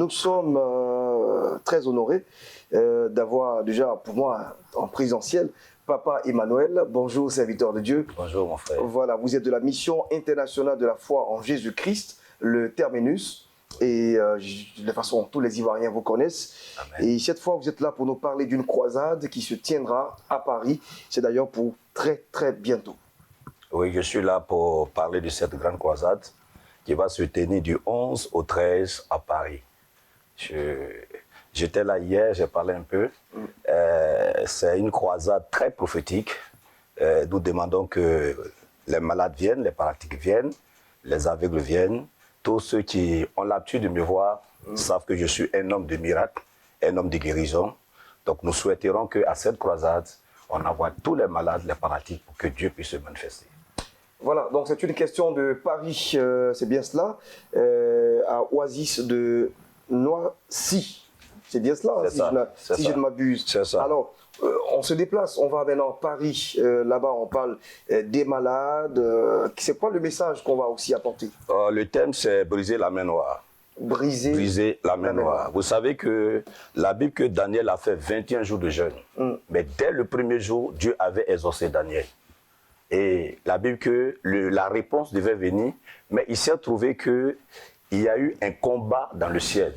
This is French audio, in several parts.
Nous sommes très honorés d'avoir déjà, pour moi, en présentiel, Papa Emmanuel. Bonjour, serviteur de Dieu. Bonjour, mon frère. Voilà, vous êtes de la mission internationale de la foi en Jésus-Christ, le Terminus. Et de toute façon, tous les Ivoiriens vous connaissent. Amen. Et cette fois, vous êtes là pour nous parler d'une croisade qui se tiendra à Paris. C'est d'ailleurs pour très, très bientôt. Oui, je suis là pour parler de cette grande croisade qui va se tenir du 11 au 13 à Paris. J'étais là hier, j'ai parlé un peu. C'est une croisade très prophétique. Nous demandons que les malades viennent, les paralytiques viennent, les aveugles viennent. Tous ceux qui ont l'habitude de me voir savent que je suis un homme de miracle, un homme de guérison. Donc nous souhaiterons qu'à cette croisade, on envoie tous les malades, les paralytiques, pour que Dieu puisse se manifester. Voilà, donc c'est une question de Paris, c'est bien cela, à Oasis de Noisy. C'est bien cela, si je ne m'abuse. C'est ça. Alors, on se déplace, on va maintenant à Paris. Là-bas, on parle des malades. C'est quoi le message qu'on va aussi apporter? Le thème, c'est briser la main noire. Briser la main noire. Vous savez que la Bible que Daniel a fait 21 jours de jeûne. Mais dès le premier jour, Dieu avait exaucé Daniel. Et la Bible que la réponse devait venir, mais il s'est trouvé que il y a eu un combat dans le ciel.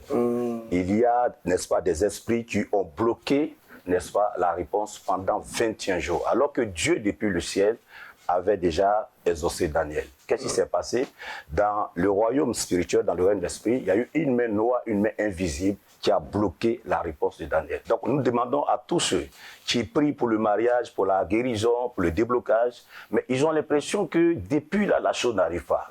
Il y a, n'est-ce pas, des esprits qui ont bloqué, n'est-ce pas, la réponse pendant 21 jours. Alors que Dieu, depuis le ciel, avait déjà exaucé Daniel. Qu'est-ce qui s'est passé? Dans le royaume spirituel, dans le règne d'esprit, il y a eu une main noire, une main invisible qui a bloqué la réponse de Daniel. Donc nous demandons à tous ceux qui prient pour le mariage, pour la guérison, pour le déblocage, mais ils ont l'impression que depuis là, la chose n'arrive pas.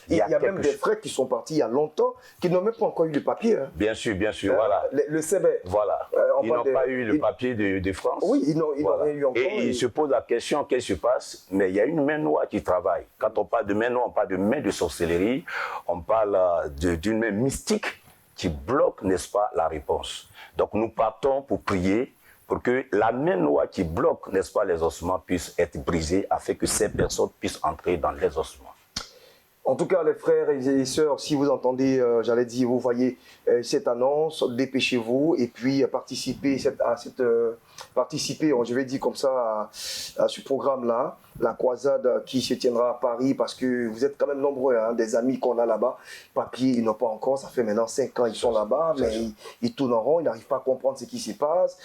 Il y a même des frères qui sont partis il y a longtemps, qui n'ont même pas encore eu le papier. Bien sûr, voilà. Le CB. Voilà. Ils n'ont pas eu le papier de France. Oui, ils n'ont rien eu encore. Et ils se posent la question, qu'est-ce qui se passe? Mais il y a une main noire qui travaille. Quand on parle de main noire, on parle de main de sorcellerie, on parle d'une main mystique qui bloque, n'est-ce pas, la réponse. Donc nous partons pour prier pour que la main noire qui bloque, n'est-ce pas, les ossements puisse être brisée afin que ces personnes puissent entrer dans les ossements. En tout cas, les frères et sœurs, si vous entendez, j'allais dire, vous voyez cette annonce, dépêchez-vous et puis participez, je vais dire comme ça, à ce programme-là, la croisade qui se tiendra à Paris, parce que vous êtes quand même nombreux, hein, des amis qu'on a là-bas. Papier, ils n'ont pas encore, ça fait maintenant 5 ans, ils sont là-bas, mais ils tournent en rond, ils n'arrivent pas à comprendre ce qui se passe.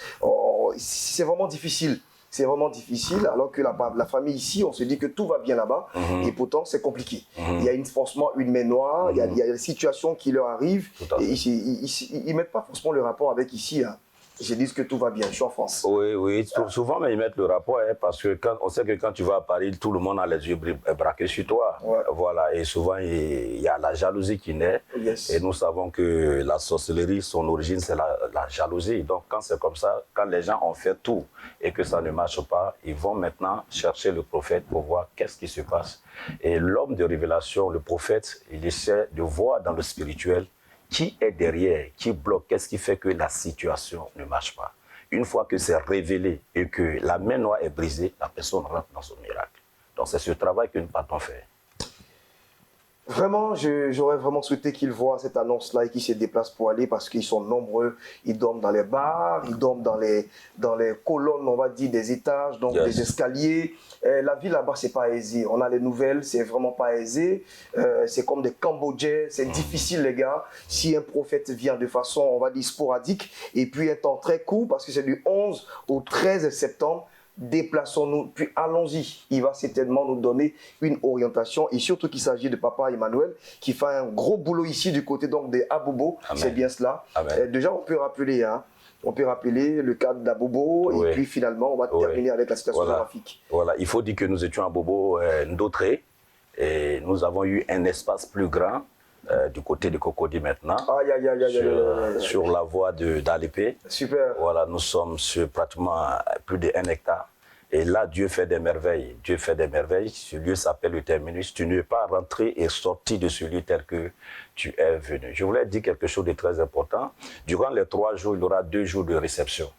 C'est vraiment difficile. C'est vraiment difficile, alors que la famille ici, on se dit que tout va bien là-bas, et pourtant c'est compliqué. Il y a forcément une main noire, il y a des situations qui leur arrivent, et ils ne mettent pas forcément le rapport avec ici. Hein. Ils disent que tout va bien, je suis en France. Oui, souvent mais ils mettent le rapport, hein, parce que on sait que quand tu vas à Paris, tout le monde a les yeux braqués sur toi. Voilà, et souvent il y a la jalousie qui naît, et nous savons que la sorcellerie, son origine, c'est la jalousie. Donc quand c'est comme ça, quand les gens ont fait tout et que ça ne marche pas, ils vont maintenant chercher le prophète pour voir qu'est-ce qui se passe. Et l'homme de révélation, le prophète, il essaie de voir dans le spirituel qui est derrière, qui bloque, qu'est-ce qui fait que la situation ne marche pas. Une fois que c'est révélé et que la main noire est brisée, la personne rentre dans son miracle. Donc c'est ce travail que nous partons faire. Vraiment, j'aurais vraiment souhaité qu'ils voient cette annonce-là et qu'ils se déplacent pour aller, parce qu'ils sont nombreux. Ils dorment dans les bars, ils dorment dans les colonnes, on va dire, des étages, donc des escaliers. La vie là-bas, c'est pas aisé. On a les nouvelles, c'est vraiment pas aisé. C'est comme des Cambodgiens, c'est difficile, les gars. Si un prophète vient de façon, on va dire, sporadique, et puis un temps très court, parce que c'est du 11 au 13 septembre, déplaçons-nous, puis allons-y. Il va certainement nous donner une orientation, et surtout qu'il s'agit de Papa Emmanuel, qui fait un gros boulot ici du côté donc des Abobo. C'est bien cela. Déjà, on peut rappeler, hein, le cadre d'Abobo, et puis finalement, on va terminer avec la situation graphique. Voilà, il faut dire que nous étions à Bobo Ndautré, et nous avons eu un espace plus grand du côté de Cocody maintenant, sur la voie d'Alépé. Super. Voilà, nous sommes sur pratiquement plus de 1 hectare. Et là, Dieu fait des merveilles. Dieu fait des merveilles. Ce lieu s'appelle le Terminus. Tu ne es pas rentré et sorti de ce lieu tel que tu es venu. Je voulais dire quelque chose de très important. Durant les 3 jours, il y aura 2 jours de réception.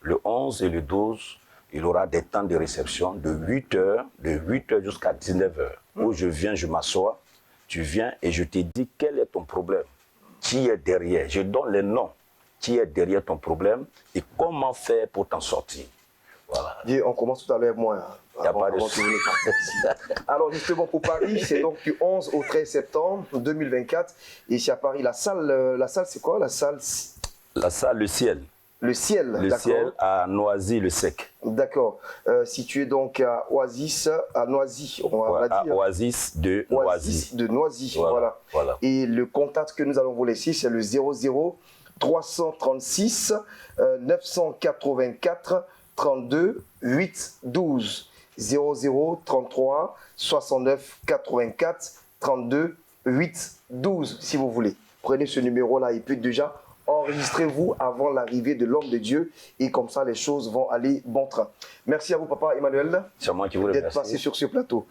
Le 11 et le 12, il y aura des temps de réception de 8 heures jusqu'à 19 heures. Où je viens, je m'assois. Tu viens et je te dis quel est ton problème. qui est derrière. Je donne les noms qui est derrière ton problème et comment faire pour t'en sortir. Voilà. Et on commence tout à l'heure, moi. Il n'y a pas de Alors justement pour Paris, c'est donc du 11 au 13 septembre 2024. Et ici à Paris, la salle c'est quoi? La salle, Le Ciel. Le Ciel, Le Ciel à Noisy-le-Sec. D'accord. Situé donc à Oasis, à Noisy, on va dire. Oasis de Noisy. De Noisy, voilà. Et le contact que nous allons vous laisser, c'est le 00 336 984 32 8 12. 00 33 69 84 32 8 12, si vous voulez. Prenez ce numéro-là et puis déjà, enregistrez-vous avant l'arrivée de l'homme de Dieu et comme ça, les choses vont aller bon train. Merci à vous, Papa Emmanuel, C'est moi qui vous remercie d'être passé sur ce plateau.